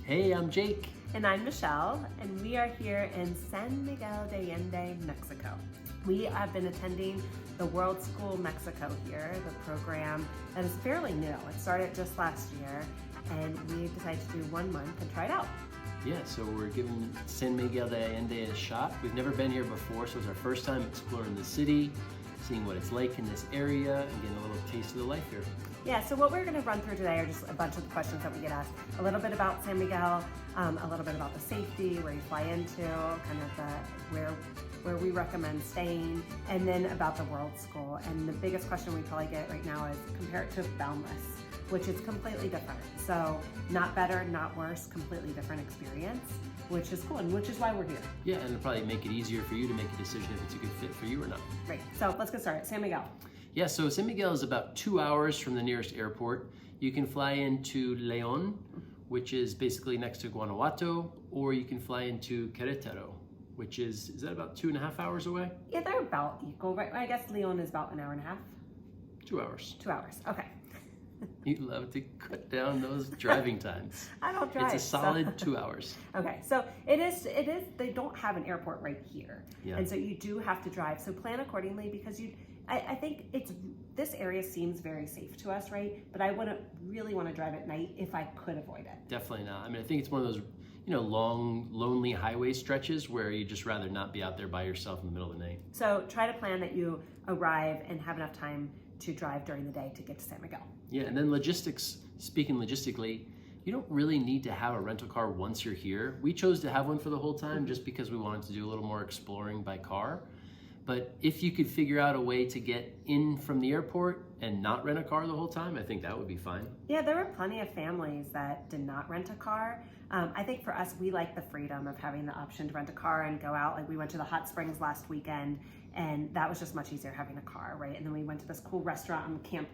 Hey, I'm Jake. And I'm Michelle, and we are here in San Miguel de Allende, Mexico. We have been attending the Worldschool Mexico here, the program that is fairly new. It started just last year, and we decided to do 1 month and try it out. Yeah, so we're giving San Miguel de Allende a shot. We've never been here before, so it's our first time exploring the city, seeing what it's like in this area, and getting a little taste of the life here. Yeah, so what we're going to run through today are just a bunch of the questions that we get asked. A little bit about San Miguel, a little bit about the safety, where you fly into, kind of where we recommend staying, and then about the Worldschool. And the biggest question we probably get right now is compare it to Boundless, which is completely different. So not better, not worse, completely different experience, which is cool, and which is why we're here. Yeah, and it'll probably make it easier for you to make a decision if it's a good fit for you or not. Right, so let's get started. San Miguel. Yeah, so San Miguel is about 2 hours from the nearest airport. You can fly into León, which is basically next to Guanajuato, or you can fly into Querétaro, which is that about 2.5 hours away? Yeah, they're about equal, right? I guess León is about 1.5 hours. 2 hours. 2 hours, okay. You love to cut down those driving times. I don't drive. It's a solid 2 hours. Okay, so it is, they don't have an airport right here. Yeah. And so you do have to drive. So plan accordingly, because I think this area seems very safe to us, right? But I wouldn't really want to drive at night if I could avoid it. Definitely not. I mean, I think it's one of those, long, lonely highway stretches where you just rather not be out there by yourself in the middle of the night. So try to plan that you arrive and have enough time to drive during the day to get to San Miguel. Yeah, and then speaking logistically, you don't really need to have a rental car once you're here. We chose to have one for the whole time just because we wanted to do a little more exploring by car. But if you could figure out a way to get in from the airport and not rent a car the whole time, I think that would be fine. Yeah, there were plenty of families that did not rent a car. I think for us, we like the freedom of having the option to rent a car and go out. Like we went to the hot springs last weekend, and that was just much easier having a car, right? And then we went to this cool restaurant on camp,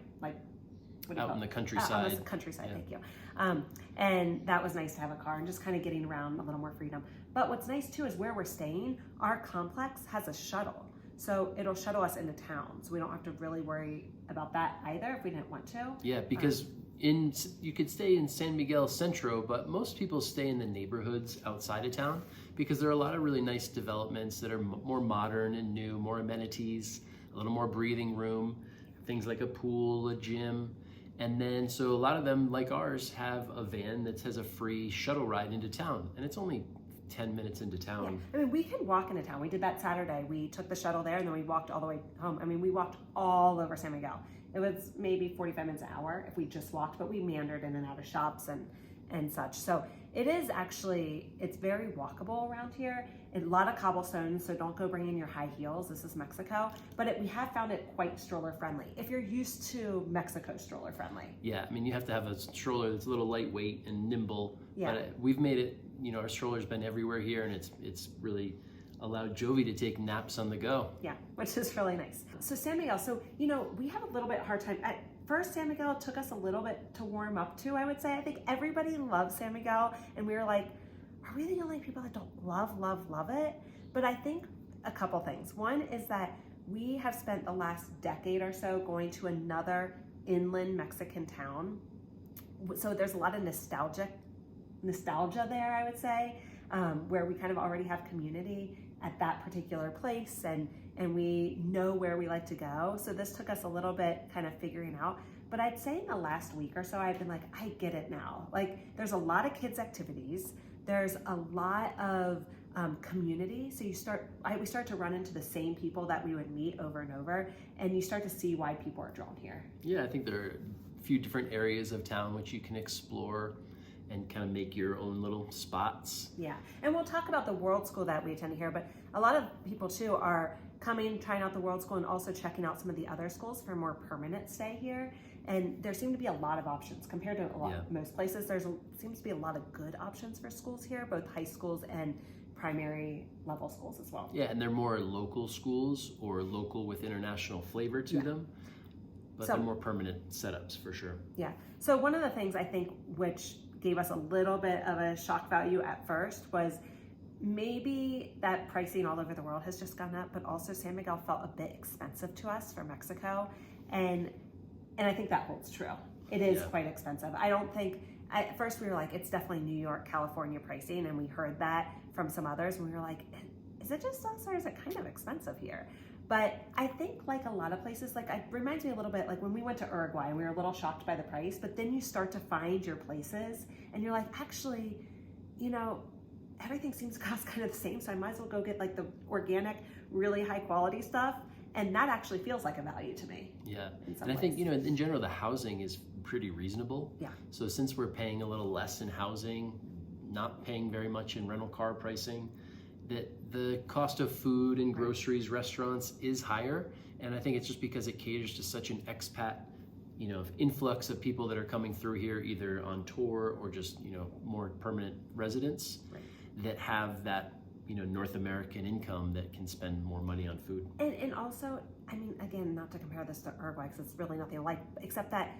Out in the countryside. Out in the countryside, yeah. Thank you. And that was nice to have a car and just kind of getting around, a little more freedom. But what's nice too is where we're staying, our complex has a shuttle. So it'll shuttle us into town. So we don't have to really worry about that either if we didn't want to. Yeah, because you could stay in San Miguel Centro, but most people stay in the neighborhoods outside of town because there are a lot of really nice developments that are more modern and new, more amenities, a little more breathing room, things like a pool, a gym. And then, so a lot of them, like ours, have a van that has a free shuttle ride into town. And it's only 10 minutes into town. Yeah. I mean, we can walk into town. We did that Saturday. We took the shuttle there and then we walked all the way home. I mean, we walked all over San Miguel. It was maybe 45 minutes an hour if we just walked, but we meandered in and out of shops and such. So it is actually, it's very walkable around here. A lot of cobblestones, so don't go bring in your high heels. This is Mexico, but we have found it quite stroller friendly. If you're used to Mexico stroller friendly. Yeah, I mean, you have to have a stroller that's a little lightweight and nimble, yeah. But we've made it, our stroller's been everywhere here, and it's really allowed Jovi to take naps on the go. Yeah, which is really nice. So San Miguel, we have a little bit hard time. At first, San Miguel took us a little bit to warm up to, I would say. I think everybody loves San Miguel, and we were like, are we the only people that don't love it? But I think a couple things. One is that we have spent the last decade or so going to another inland Mexican town. So there's a lot of nostalgia there, I would say, where we kind of already have community at that particular place, and we know where we like to go. So this took us a little bit kind of figuring out. But I'd say in the last week or so, I've been like, I get it now. Like, there's a lot of kids' activities. There's a lot of community. So we start to run into the same people that we would meet over and over, and you start to see why people are drawn here. Yeah, I think there are a few different areas of town which you can explore and kind of make your own little spots. Yeah, and we'll talk about the Worldschool that we attended here, but a lot of people too are coming, trying out the Worldschool, and also checking out some of the other schools for more permanent stay here. And there seem to be a lot of options compared to most places. Seems to be a lot of good options for schools here, both high schools and primary level schools as well. Yeah, and they're more local schools or local with international flavor to them, but they're more permanent setups for sure. Yeah, so one of the things I think which gave us a little bit of a shock value at first was maybe that pricing all over the world has just gone up, but also San Miguel felt a bit expensive to us for Mexico. And I think that holds true. It is quite expensive. I don't think At first we were like, it's definitely New York, California pricing, and we heard that from some others, and we were like, is it just us or is it kind of expensive here? But I think like a lot of places, like it reminds me a little bit like when we went to Uruguay and we were a little shocked by the price, but then you start to find your places and you're like, actually, you know, everything seems to cost kind of the same, so I might as well go get like the organic, really high quality stuff. And that actually feels like a value to me. Yeah, and I think, you know, in general, the housing is pretty reasonable. Yeah. So since we're paying a little less in housing, not paying very much in rental car pricing, that the cost of food and groceries, restaurants is higher. And I think it's just because it caters to such an expat, you know, influx of people that are coming through here either on tour or just, you know, more permanent residents that have that, you know, North American income that can spend more money on food. And also, I mean, again, not to compare this to Uruguay because it's really nothing alike, except that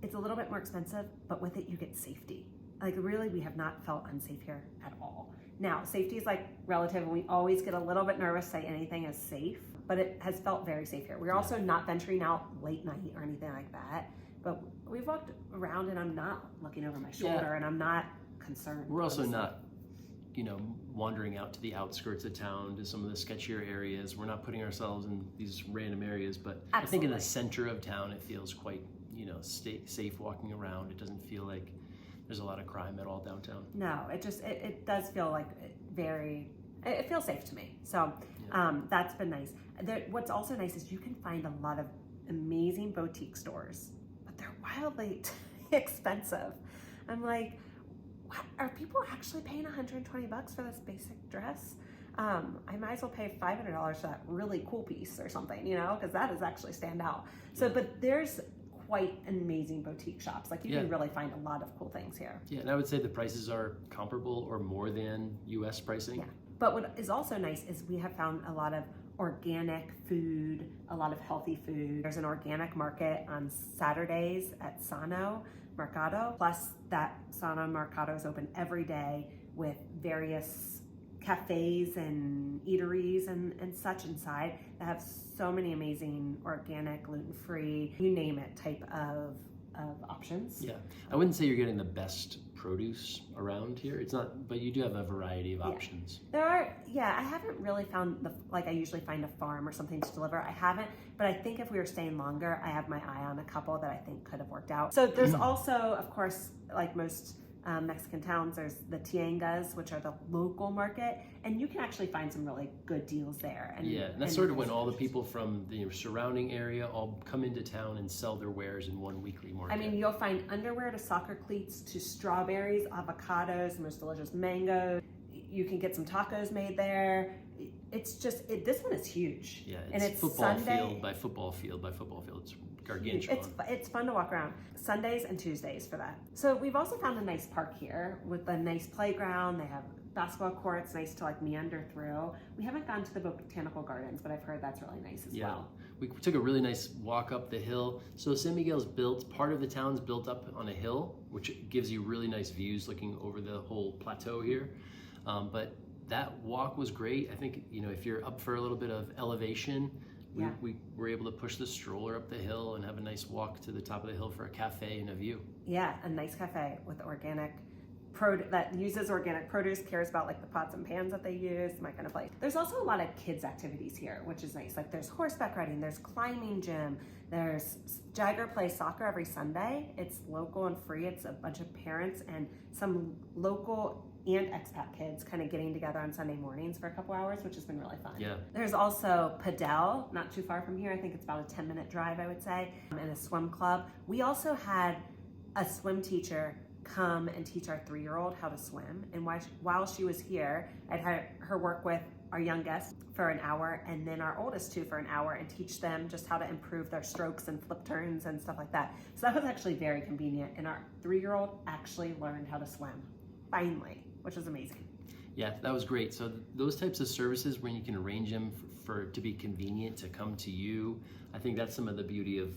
it's a little bit more expensive, but with it you get safety. Like really, we have not felt unsafe here at all. Now, safety is like relative, and we always get a little bit nervous to say anything is safe, but it has felt very safe here. We're also not venturing out late night or anything like that, but we've walked around and I'm not looking over my shoulder and I'm not concerned. We're also not, you know, wandering out to the outskirts of town to some of the sketchier areas. We're not putting ourselves in these random areas, but I think in the center of town, it feels quite, you know, safe walking around. It doesn't feel like there's a lot of crime at all downtown. No, it just, it does feel like it feels safe to me. So that's been nice. What's also nice is you can find a lot of amazing boutique stores, but they're wildly expensive. I'm like, what? Are people actually paying $120 for this basic dress? I might as well pay $500 for that really cool piece or something, you know, because that is actually stand out. So, but there's quite amazing boutique shops. Like you can really find a lot of cool things here. Yeah, and I would say the prices are comparable or more than US pricing. Yeah, but what is also nice is we have found a lot of organic food, a lot of healthy food. There's an organic market on Saturdays at Sano Mercado, plus that Sano Mercado is open every day with various cafes and eateries and such inside that have so many amazing organic, gluten-free, you name it, type of options. Yeah, I wouldn't say you're getting the best produce around here. It's not, but you do have a variety of options. There are, I haven't really found like I usually find a farm or something to deliver. I haven't, but I think if we were staying longer, I have my eye on a couple that I think could have worked out. So there's also, of course, like most Mexican towns, there's the tiendas, which are the local market, and you can actually find some really good deals there. And that's sort of when all the people from the surrounding area all come into town and sell their wares in one weekly market. I mean, you'll find underwear to soccer cleats to strawberries, avocados, most delicious mangoes. You can get some tacos made there. It's just, this one is huge. Yeah, and it's football Sunday, field by football field by football field. It's gargantuan. It's fun to walk around. Sundays and Tuesdays for that. So we've also found a nice park here with a nice playground. They have basketball courts, nice to like meander through. We haven't gone to the botanical gardens, but I've heard that's really nice as well. We took a really nice walk up the hill. So San Miguel's part of the town's built up on a hill, which gives you really nice views looking over the whole plateau here. But that walk was great. I think, you know, if you're up for a little bit of elevation, we were able to push the stroller up the hill and have a nice walk to the top of the hill for a cafe and a view. Yeah, a nice cafe with organic that uses organic produce, cares about like the pots and pans that they use, my kind of place. There's also a lot of kids activities here, which is nice. Like there's horseback riding, there's climbing gym, there's Jagger plays soccer every Sunday. It's local and free. It's a bunch of parents and some local and expat kids kind of getting together on Sunday mornings for a couple hours, which has been really fun. Yeah. There's also Parental, not too far from here. I think it's about a 10-minute drive, I would say, and a swim club. We also had a swim teacher come and teach our 3-year-old how to swim. And while she was here, I'd had her work with our youngest for an hour and then our oldest 2 for an hour and teach them just how to improve their strokes and flip turns and stuff like that. So that was actually very convenient. And our 3-year-old actually learned how to swim, finally, which is amazing. Yeah, that was great. So those types of services when you can arrange them for to be convenient to come to you, I think that's some of the beauty of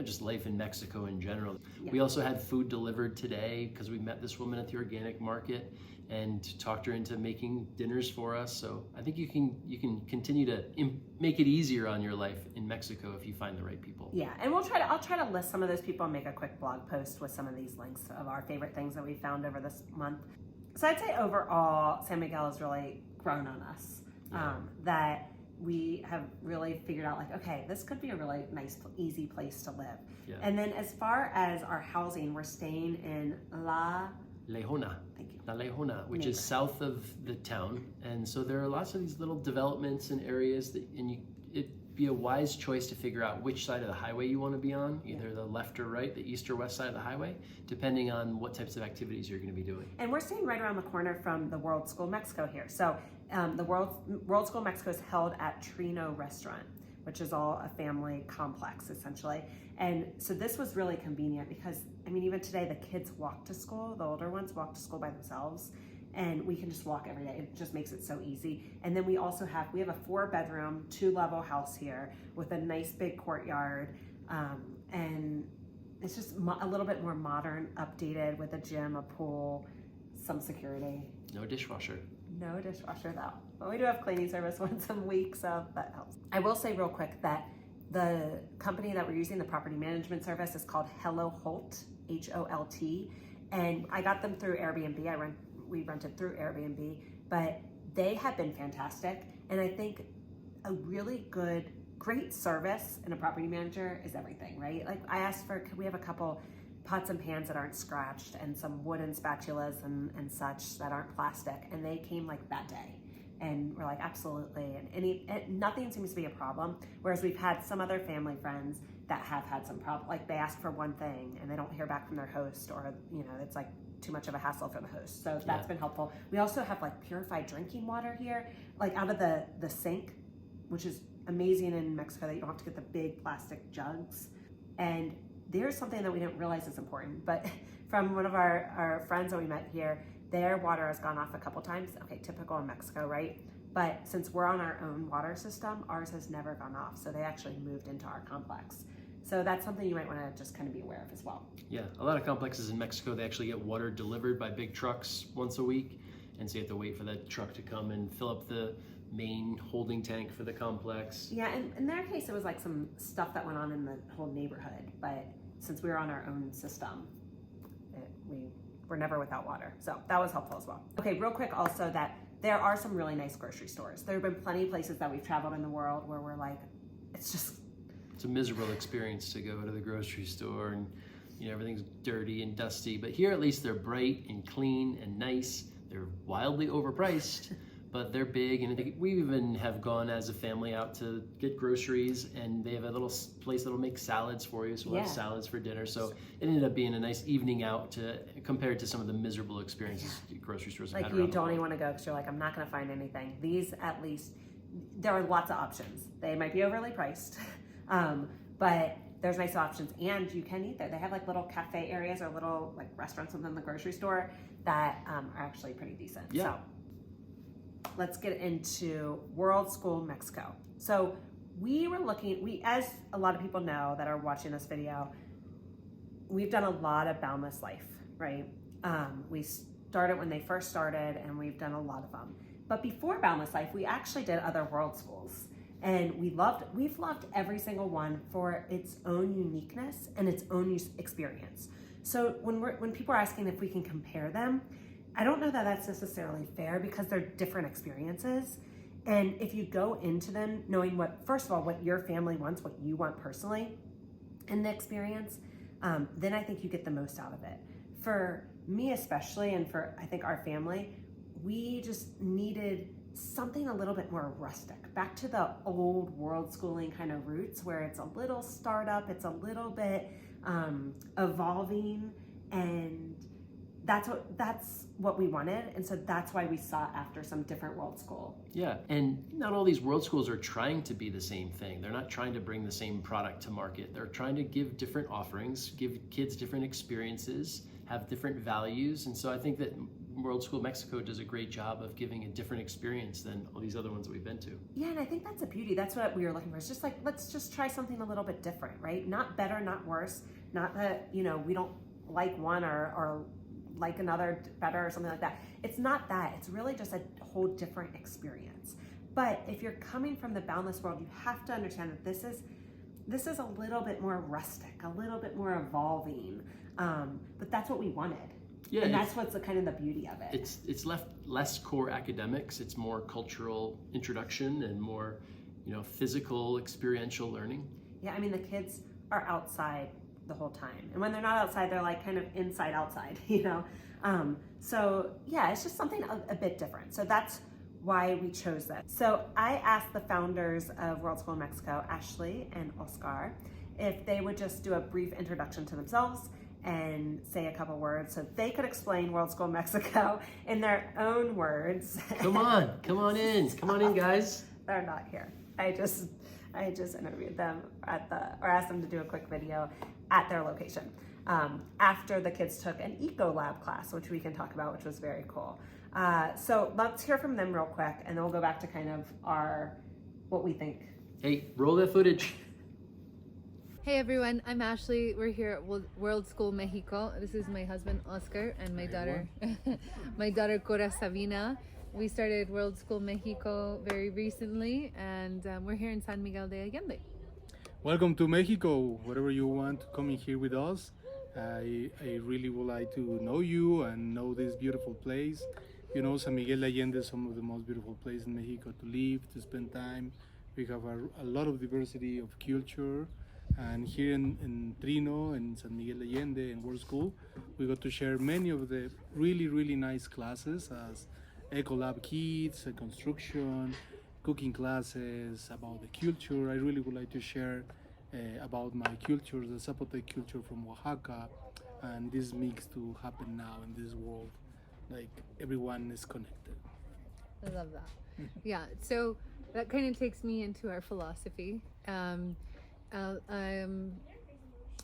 just life in Mexico in general. Yeah. We also had food delivered today because we met this woman at the organic market and talked her into making dinners for us. So I think you can continue to make it easier on your life in Mexico if you find the right people. Yeah, and I'll try to list some of those people and make a quick blog post with some of these links of our favorite things that we found over this month. So I'd say overall, San Miguel has really grown on us. That we have really figured out, like, okay, this could be a really nice, easy place to live. Yeah. And then as far as our housing, we're staying in La Lejona. Thank you. La Lejona, which is south of the town. And so there are lots of these little developments and areas it'd be a wise choice to figure out which side of the highway you want to be on, either the left or right, the east or west side of the highway, depending on what types of activities you're going to be doing. And we're staying right around the corner from the Worldschool Mexico here. So the Worldschool Mexico is held at Trino Restaurant, which is all a family complex essentially. And so this was really convenient because, I mean, even today the kids walk to school, the older ones walk to school by themselves, and we can just walk every day. It just makes it so easy. And then we also have a 4-bedroom, 2-level house here with a nice big courtyard. And it's just a little bit more modern, updated with a gym, a pool, some security. No dishwasher. No dishwasher though. But we do have cleaning service once a week, so that helps. I will say real quick that the company that we're using, the property management service, is called Hello Holt, Holt. And I got them through Airbnb. We rented through Airbnb, but they have been fantastic. And I think a really great service in a property manager is everything, right? Like I asked could we have a couple pots and pans that aren't scratched and some wooden spatulas and such that aren't plastic. And they came like that day. And we're like, absolutely. And nothing seems to be a problem. Whereas we've had some other family friends that have had some problem. Like they ask for one thing and they don't hear back from their host, or, it's like too much of a hassle for the host. So that's been helpful. We also have like purified drinking water here, like out of the sink, which is amazing in Mexico that you don't have to get the big plastic jugs. And there's something that we didn't realize is important, but from one of our friends that we met here, their water has gone off a couple times. Okay, typical in Mexico, right? But since we're on our own water system, ours has never gone off. So they actually moved into our complex. So that's something you might want to just kind of be aware of as well. Yeah, a lot of complexes in Mexico, they actually get water delivered by big trucks once a week. And so you have to wait for that truck to come and fill up the main holding tank for the complex. Yeah, and in their case, it was like some stuff that went on in the whole neighborhood. But since we were on our own system, we were never without water. So that was helpful as well. Okay, real quick also that there are some really nice grocery stores. There have been plenty of places that we've traveled in the world where we're like, it's a miserable experience to go to the grocery store and everything's dirty and dusty. But here at least they're bright and clean and nice. They're wildly overpriced, but they're big. And we even have gone as a family out to get groceries, and they have a little place that'll make salads for you. So we'll have salads for dinner. So it ended up being a nice evening out compared to some of the miserable experiences grocery stores have had around the world. Like you don't even want to go because you're like, I'm not going to find anything. These, at least, there are lots of options. They might be overly priced, but there's nice options, and you can eat there. They have like little cafe areas or little like restaurants within the grocery store that are actually pretty decent. Yeah. So let's get into Worldschool Mexico. So as a lot of people know that are watching this video, we've done a lot of Boundless Life, right? We started when they first started, and we've done a lot of them. But before Boundless Life, we actually did other world schools. And we've loved every single one for its own uniqueness and its own experience. So when people are asking if we can compare them, I don't know that that's necessarily fair because they're different experiences. And if you go into them knowing first of all, what your family wants, what you want personally in the experience, then I think you get the most out of it. For me especially, and for I think our family, we just needed something a little bit more rustic, back to the old world schooling kind of roots where it's a little startup, it's a little bit evolving, and that's what we wanted. And so that's why we sought after some different world school. Yeah, and not all these world schools are trying to be the same thing. They're not trying to bring the same product to market. They're trying to give different offerings, give kids different experiences, have different values. And so I think that Worldschool Mexico does a great job of giving a different experience than all these other ones that we've been to. Yeah, and I think that's a beauty. That's what we were looking for. It's just like, let's just try something a little bit different, right? Not better, not worse. Not that, we don't like one or like another better or something like that. It's not that. It's really just a whole different experience. But if you're coming from the boundless world, you have to understand that this is a little bit more rustic, a little bit more evolving. But that's what we wanted. Yeah, and that's what's kind of the beauty of it. It's less core academics. It's more cultural introduction and more, physical experiential learning. Yeah, I mean the kids are outside the whole time, and when they're not outside, they're like kind of inside outside, So yeah, it's just something a bit different. So that's why we chose this. So I asked the founders of Worldschool Mexico, Ashley and Oscar, if they would just do a brief introduction to themselves and say a couple words so they could explain Worldschool Mexico in their own words. Come on in, guys. They're not here. I just interviewed them or asked them to do a quick video at their location after the kids took an Eco Lab class, which we can talk about, which was very cool. So let's hear from them real quick, and then we'll go back to kind of what we think. Hey, roll that footage. Hey everyone, I'm Ashley. We're here at Worldschool Mexico. This is my husband Oscar and my daughter, my daughter Cora Sabina. We started Worldschool Mexico very recently, and we're here in San Miguel de Allende. Welcome to Mexico. Wherever you want to come in here with us, I really would like to know you and know this beautiful place. San Miguel de Allende is some of the most beautiful places in Mexico to live, to spend time. We have a lot of diversity of culture. And here in Trino, in San Miguel de Allende, in Worldschool, we got to share many of the really, really nice classes as Eco Lab Kids, construction, cooking classes, about the culture. I really would like to share about my culture, the Zapotec culture from Oaxaca, and this mix to happen now in this world. Like everyone is connected. I love that. Yeah, so that kind of takes me into our philosophy.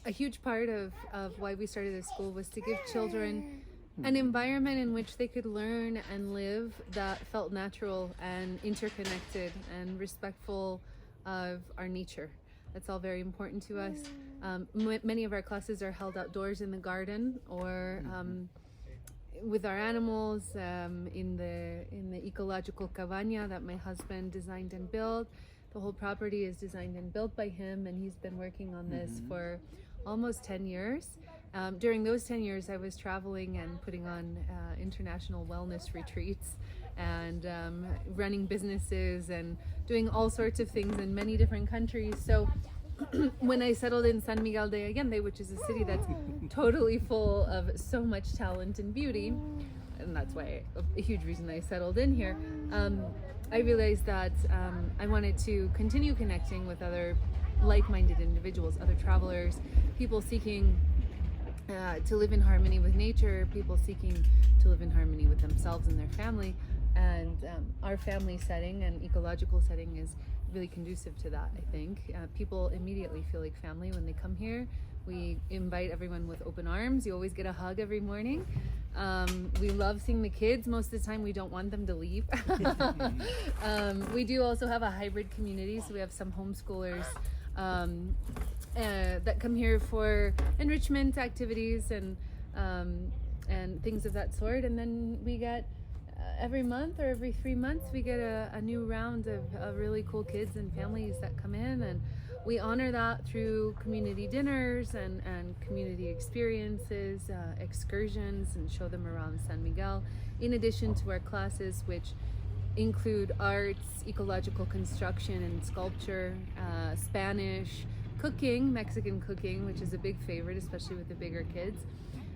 A huge part of why we started this school was to give children an environment in which they could learn and live that felt natural and interconnected and respectful of our nature. That's all very important to us. Many of our classes are held outdoors in the garden or with our animals in the ecological cabana that my husband designed and built. The whole property is designed and built by him, and he's been working on this for almost 10 years. During those 10 years, I was traveling and putting on international wellness retreats and running businesses and doing all sorts of things in many different countries. So when I settled in San Miguel de Allende, which is a city that's totally full of so much talent and beauty, and that's why a huge reason I settled in here, I realized that I wanted to continue connecting with other like-minded individuals, other travelers, people seeking to live in harmony with nature, people seeking to live in harmony with themselves and their family. And our family setting and ecological setting is really conducive to that, I think. People immediately feel like family when they come here. We invite everyone with open arms. You always get a hug every morning. We love seeing the kids. Most of the time we don't want them to leave. We do also have a hybrid community, so we have some homeschoolers that come here for enrichment activities and things of that sort. And then we get every month or every 3 months we get a new round of really cool kids and families that come in, and we honor that through community dinners and community experiences, excursions, and show them around San Miguel, in addition to our classes, which include arts, ecological construction and sculpture, Spanish, cooking, Mexican cooking, which is a big favorite, especially with the bigger kids,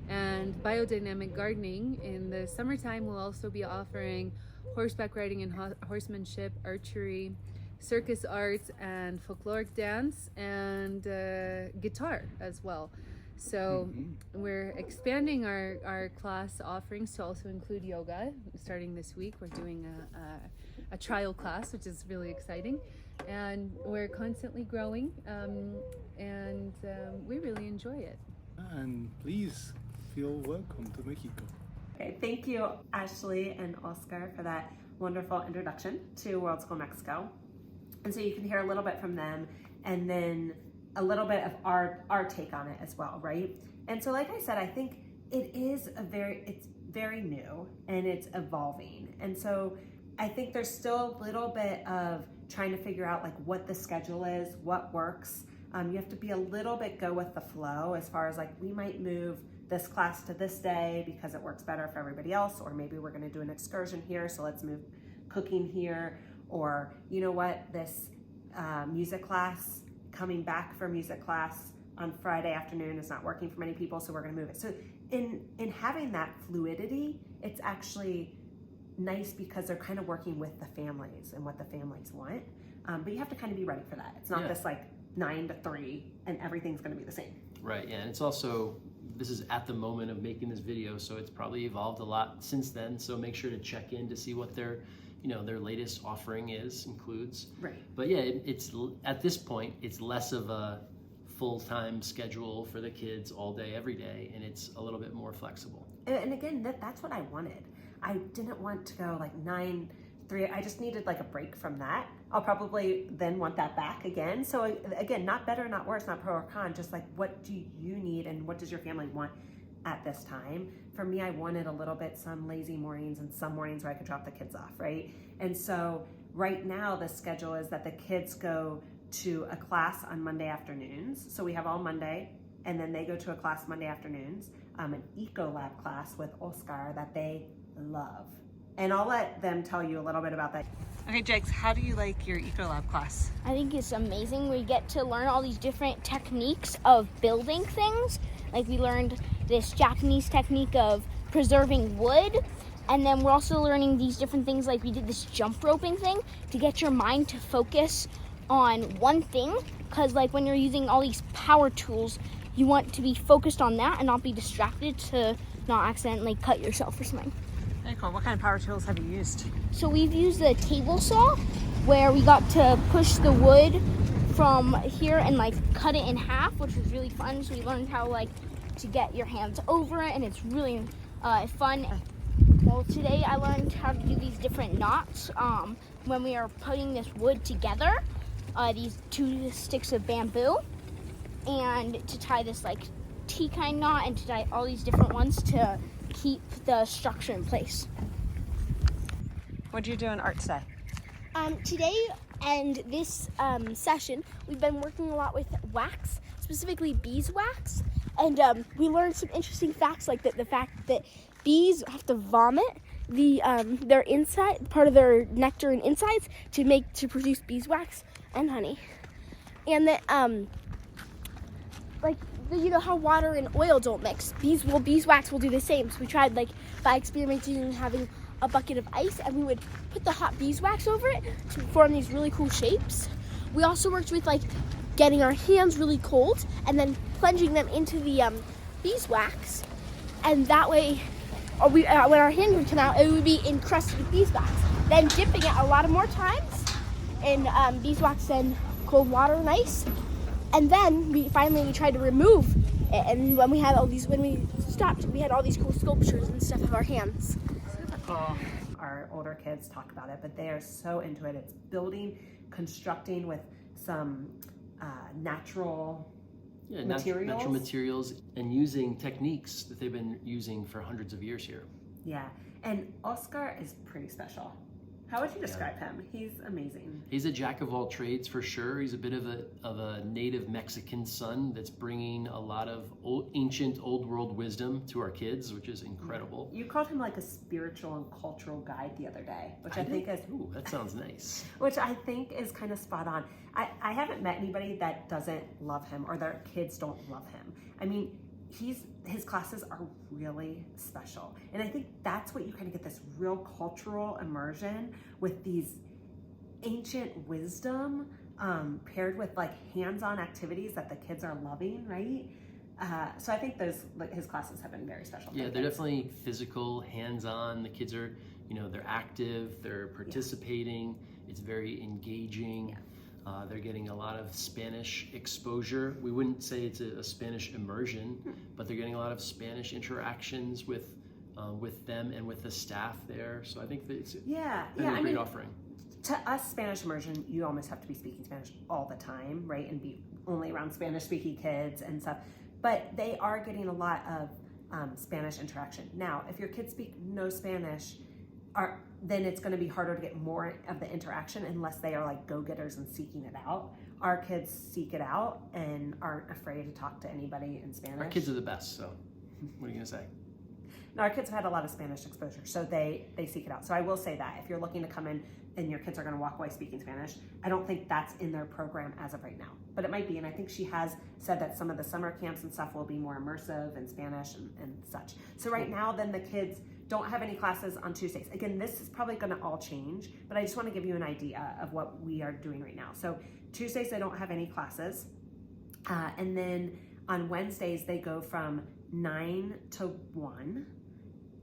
and biodynamic gardening. In the summertime, we'll also be offering horseback riding and horsemanship, archery, circus arts, and folkloric dance, and guitar as well. So we're expanding our class offerings to also include yoga. Starting this week, we're doing a trial class, which is really exciting, and we're constantly growing, and we really enjoy it. And please feel welcome to Mexico. Okay, thank you, Ashley and Oscar, for that wonderful introduction to Worldschool Mexico. And so you can hear a little bit from them and then a little bit of our take on it as well, right? And so like I said, I think it's very new and it's evolving. And so I think there's still a little bit of trying to figure out like what the schedule is, what works. You have to be a little bit go with the flow as far as like we might move this class to this day because it works better for everybody else, or maybe we're gonna do an excursion here, so let's move cooking here, or you know what, this music class, coming back for music class on Friday afternoon is not working for many people, so we're gonna move it. So in having that fluidity, it's actually nice because they're kind of working with the families and what the families want. But you have to kind of be ready for that. It's not this like 9 to 3 and everything's gonna be the same. Right, yeah, and it's also, this is at the moment of making this video, so it's probably evolved a lot since then, so make sure to check in to see what their latest offering includes. Right. But yeah, it's at this point, it's less of a full-time schedule for the kids all day, every day, and it's a little bit more flexible. And again, that's what I wanted. I didn't want to go like 9, 3, I just needed like a break from that. I'll probably then want that back again. So again, not better, not worse, not pro or con, just like what do you need and what does your family want at this time? For me, I wanted a little bit some lazy mornings and some mornings where I could drop the kids off, right? And so right now the schedule is that the kids go to a class on Monday afternoons. So we have all Monday, and then they go to a class Monday afternoons, an eco lab class with Oscar that they love. And I'll let them tell you a little bit about that. Okay, Jakes, how do you like your eco lab class? I think it's amazing. We get to learn all these different techniques of building things. Like we learned this Japanese technique of preserving wood. And then we're also learning these different things, like we did this jump roping thing to get your mind to focus on one thing. Because like when you're using all these power tools, you want to be focused on that and not be distracted to not accidentally cut yourself or something. Very cool. What kind of power tools have you used? So we've used the table saw where we got to push the wood from here and like cut it in half, which was really fun. So we learned how like to get your hands over it, and it's really fun. Well, today I learned how to do these different knots when we are putting this wood together, these 2 sticks of bamboo, and to tie this like T-kind knot and to tie all these different ones to keep the structure in place. What did you do in art today? Today and this session, we've been working a lot with wax, specifically beeswax, and we learned some interesting facts, like the fact that bees have to vomit their inside part of their nectar and insides to produce beeswax and honey, and that you know how water and oil don't mix. Beeswax will do the same. So we tried by experimenting and having a bucket of ice, and we would put the hot beeswax over it to form these really cool shapes. We also worked with getting our hands really cold and then plunging them into the beeswax, and that way, when our hand would come out, it would be encrusted with beeswax. Then dipping it a lot of more times in beeswax and cold water and ice. And then we tried to remove it, and when we stopped, we had all these cool sculptures and stuff of our hands. Super cool. Our older kids talk about it, but they are so into it. It's building, constructing with some natural materials. Natural materials, and using techniques that they've been using for hundreds of years here. Yeah, and Oscar is pretty special. How would you describe him? He's amazing. He's a jack of all trades for sure. He's a bit of a native Mexican son that's bringing a lot of ancient old world wisdom to our kids, which is incredible. You called him like a spiritual and cultural guide the other day, which I think is... Ooh, that sounds nice. Which I think is kind of spot on. I haven't met anybody that doesn't love him or their kids don't love him. I mean, his classes are really special. And I think that's what you kind of get, this real cultural immersion with these ancient wisdom paired with hands-on activities that the kids are loving, right? So I think his classes have been very special. Yeah, they're definitely physical, hands-on. The kids are, they're active, they're participating. Yeah. It's very engaging. Yeah. They're getting a lot of Spanish exposure. We wouldn't say it's a Spanish immersion, but they're getting a lot of Spanish interactions with with them and with the staff there. So I think that it's Yeah, been a great offering. To us, Spanish immersion, you almost have to be speaking Spanish all the time, right? And be only around Spanish-speaking kids and stuff. But they are getting a lot of Spanish interaction. Now, if your kids speak no Spanish, then it's going to be harder to get more of the interaction unless they are like go-getters and seeking it out. Our kids seek it out and aren't afraid to talk to anybody in Spanish. Our kids are the best, so what are you going to say? No, our kids have had a lot of Spanish exposure, so they seek it out. So I will say that if you're looking to come in and your kids are going to walk away speaking Spanish, I don't think that's in their program as of right now, but it might be. And I think she has said that some of the summer camps and stuff will be more immersive in Spanish and such. So right now, then the kids don't have any classes on Tuesdays. Again, this is probably going to all change, but I just want to give you an idea of what we are doing right now. So Tuesdays, they don't have any classes. And then on Wednesdays, they go from 9 to 1.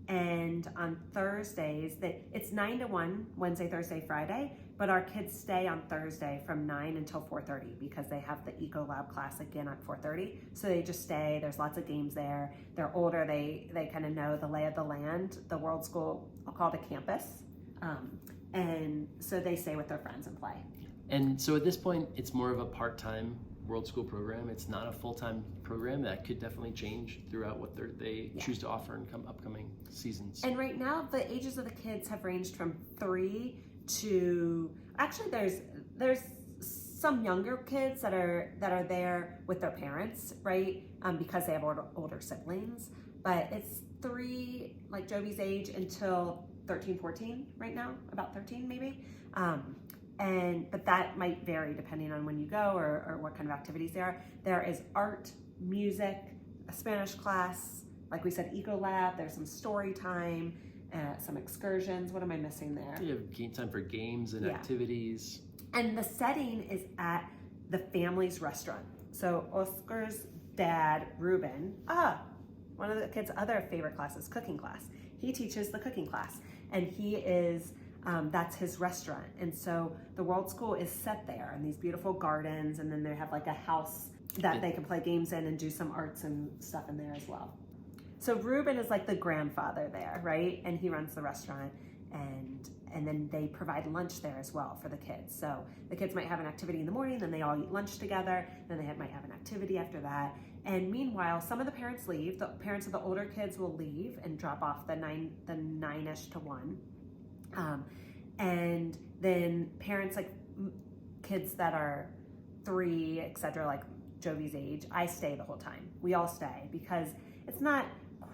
And on Thursdays, it's 9 to 1, Wednesday, Thursday, Friday, but our kids stay on Thursday from 9 until 4:30 because they have the Eco Lab class again at 4:30. So they just stay, there's lots of games there. They're older, they kind of know the lay of the land. The Worldschool, I'll call it a campus. And so they stay with their friends and play. And so at this point, it's more of a part-time Worldschool program. It's not a full-time program. That could definitely change throughout what they choose to offer in upcoming seasons. And right now, the ages of the kids have ranged from 3 to, actually there's some younger kids that are there with their parents, right? Because they have older siblings. But it's 3, like Jovi's age, until 13, 14 right now, about 13 maybe. But that might vary depending on when you go or what kind of activities there are. There is art, music, a Spanish class, like we said, Eco Lab, there's some story time, some excursions. What am I missing there? You have time for games and activities. And the setting is at the family's restaurant. So Oscar's dad, Ruben, one of the kids' other favorite classes, cooking class. He teaches the cooking class, and he is that's his restaurant. And so the Worldschool is set there in these beautiful gardens, and then they have like a house that they can play games in and do some arts and stuff in there as well. So Ruben is like the grandfather there, right? And he runs the restaurant, and then they provide lunch there as well for the kids. So the kids might have an activity in the morning, then they all eat lunch together, then they might have an activity after that. And meanwhile, some of the parents leave. The parents of the older kids will leave and drop off the 9-ish to 1. And then parents, like kids that are 3, etc., like Jovi's age, I stay the whole time. We all stay because it's not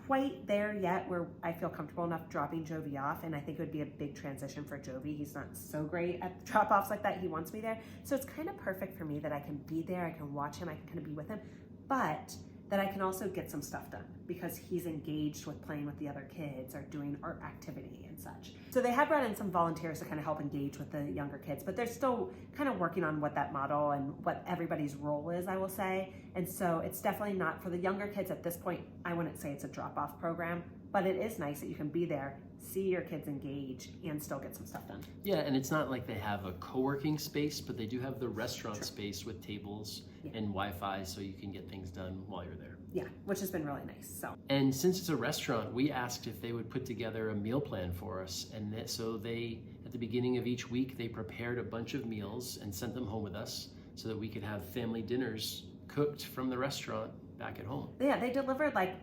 quite there yet where I feel comfortable enough dropping Jovi off, and I think it would be a big transition for Jovi. He's not so great at drop-offs like that. He wants me there. So it's kind of perfect for me that I can be there, I can watch him, I can kind of be with him, but that I can also get some stuff done because he's engaged with playing with the other kids or doing art activity and such. So they have brought in some volunteers to kind of help engage with the younger kids, but they're still kind of working on what that model and what everybody's role is, I will say. And so it's definitely not for the younger kids at this point. I wouldn't say it's a drop-off program, but it is nice that you can be there, see your kids engage, and still get some stuff done. Yeah, and it's not like they have a co-working space, but they do have the restaurant space with tables and Wi-Fi, so you can get things done while you're there. Yeah, which has been really nice. So. And since it's a restaurant, we asked if they would put together a meal plan for us. And so they, at the beginning of each week, they prepared a bunch of meals and sent them home with us so that we could have family dinners cooked from the restaurant back at home. Yeah, they delivered like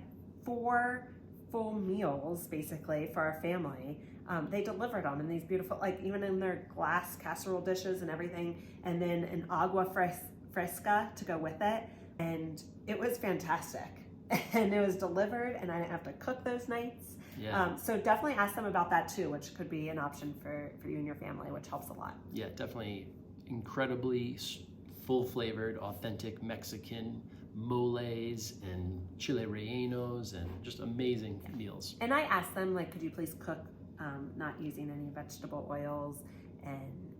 4 full meals basically for our family. They delivered them in these beautiful, like even in their glass casserole dishes and everything, and then an agua fresca to go with it. And it was fantastic. And it was delivered, and I didn't have to cook those nights. Yeah. So definitely ask them about that too, which could be an option for you and your family, which helps a lot. Yeah, definitely incredibly full-flavored, authentic Mexican moles and chile rellenos and just amazing meals. And I asked them, like, could you please cook not using any vegetable oils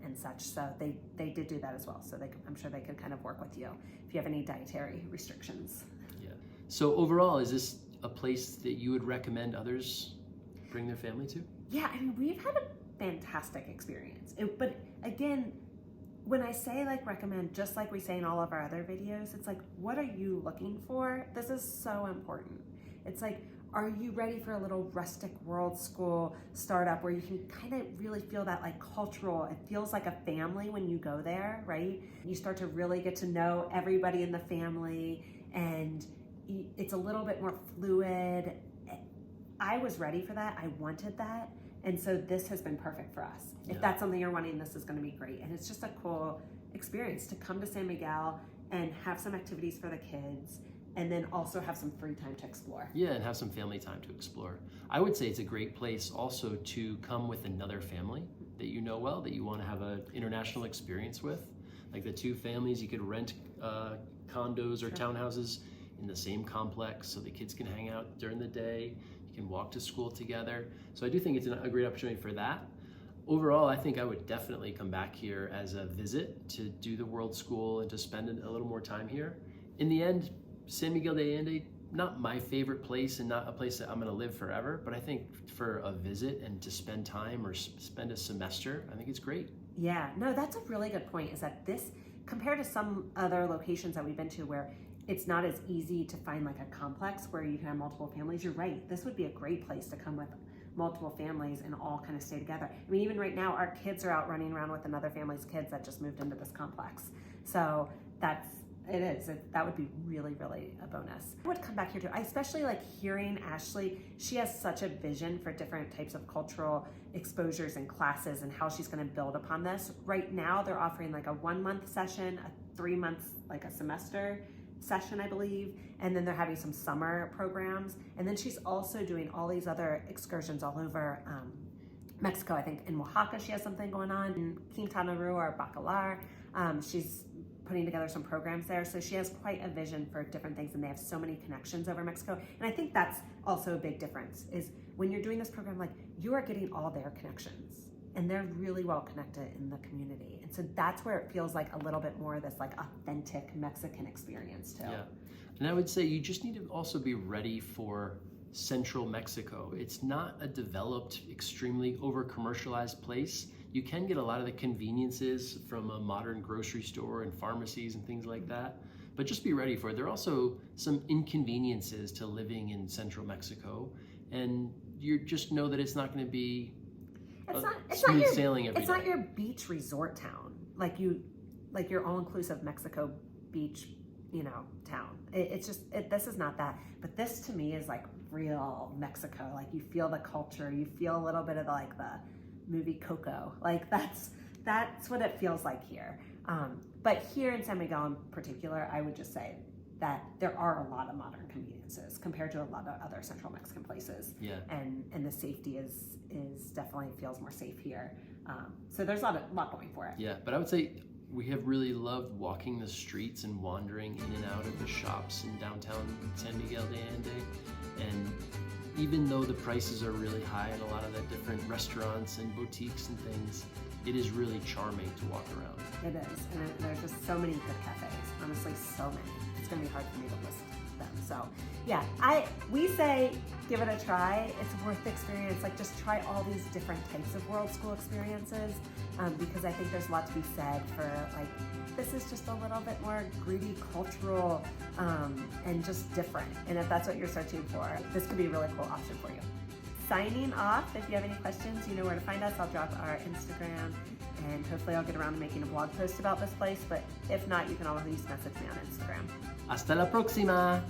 and such. So they did do that as well. So I'm sure they could kind of work with you if you have any dietary restrictions. Yeah. So overall, is this a place that you would recommend others bring their family to? Yeah, I mean, we've had a fantastic experience. But again, when I say like recommend, just like we say in all of our other videos, it's like, what are you looking for? This is so important. It's like, Are you ready for a little rustic world school startup where you can kind of really feel that like cultural, it feels like a family when you go there, right? You start to really get to know everybody in the family, and it's a little bit more fluid. I was ready for that. I wanted that. And so this has been perfect for us. If that's something you're wanting, this is going to be great. And it's just a cool experience to come to San Miguel and have some activities for the kids, and then also have some free time to explore. Yeah, and have some family time to explore. I would say it's a great place also to come with another family that you know well, that you want to have an international experience with. Like the two families, you could rent condos or townhouses in the same complex so the kids can hang out during the day. You can walk to school together. So I do think it's a great opportunity for that. Overall, I think I would definitely come back here as a visit to do the Worldschool and to spend a little more time here. In the end, San Miguel de Allende, not my favorite place and not a place that I'm going to live forever, but I think for a visit and to spend time or spend a semester, I think it's great. Yeah, no, that's a really good point, is that this, compared to some other locations that we've been to where it's not as easy to find like a complex where you can have multiple families, you're right. This would be a great place to come with multiple families and all kind of stay together. I mean, even right now, our kids are out running around with another family's kids that just moved into this complex. So that would be really, really a bonus. I would come back here too. I especially like hearing Ashley. She has such a vision for different types of cultural exposures and classes and how she's going to build upon this. Right now, they're offering like a 1-month session, a 3 months, like a semester session, I believe, and then they're having some summer programs. And then she's also doing all these other excursions all over Mexico. I think in Oaxaca she has something going on, in Quintana Roo or Bacalar. She's putting together some programs there. So she has quite a vision for different things, and they have so many connections over Mexico. And I think that's also a big difference, is when you're doing this program, like, you are getting all their connections and they're really well connected in the community. And so that's where it feels like a little bit more of this like authentic Mexican experience too. Yeah, and I would say you just need to also be ready for central Mexico. It's not a developed, extremely over-commercialized place. You can get a lot of the conveniences from a modern grocery store and pharmacies and things like that, but just be ready for it. There are also some inconveniences to living in central Mexico, and you just know that it's not going to be smooth sailing every day. It's not your beach resort town, like your all-inclusive Mexico beach, town. This is not that. But this to me is like real Mexico. Like, you feel the culture, you feel a little bit of like the movie Coco. Like that's what it feels like here. But here in San Miguel in particular, I would just say that there are a lot of modern conveniences compared to a lot of other central Mexican places. Yeah. And the safety is definitely feels more safe here. So there's a lot going for it. Yeah, but I would say we have really loved walking the streets and wandering in and out of the shops in downtown San Miguel de Allende. And even though the prices are really high in a lot of the different restaurants and boutiques and things, it is really charming to walk around. It is, and there's just so many good cafes, honestly, so many. It's gonna be hard for me to list them. So yeah, we say give it a try. It's worth the experience. Like, just try all these different types of Worldschool experiences, because I think there's a lot to be said for like, this is just a little bit more gritty, cultural, and just different. And if that's what you're searching for, this could be a really cool option for you. Signing off. If you have any questions, you know where to find us. I'll drop our Instagram, and hopefully I'll get around to making a blog post about this place. But if not, you can always message me on Instagram. Hasta la próxima!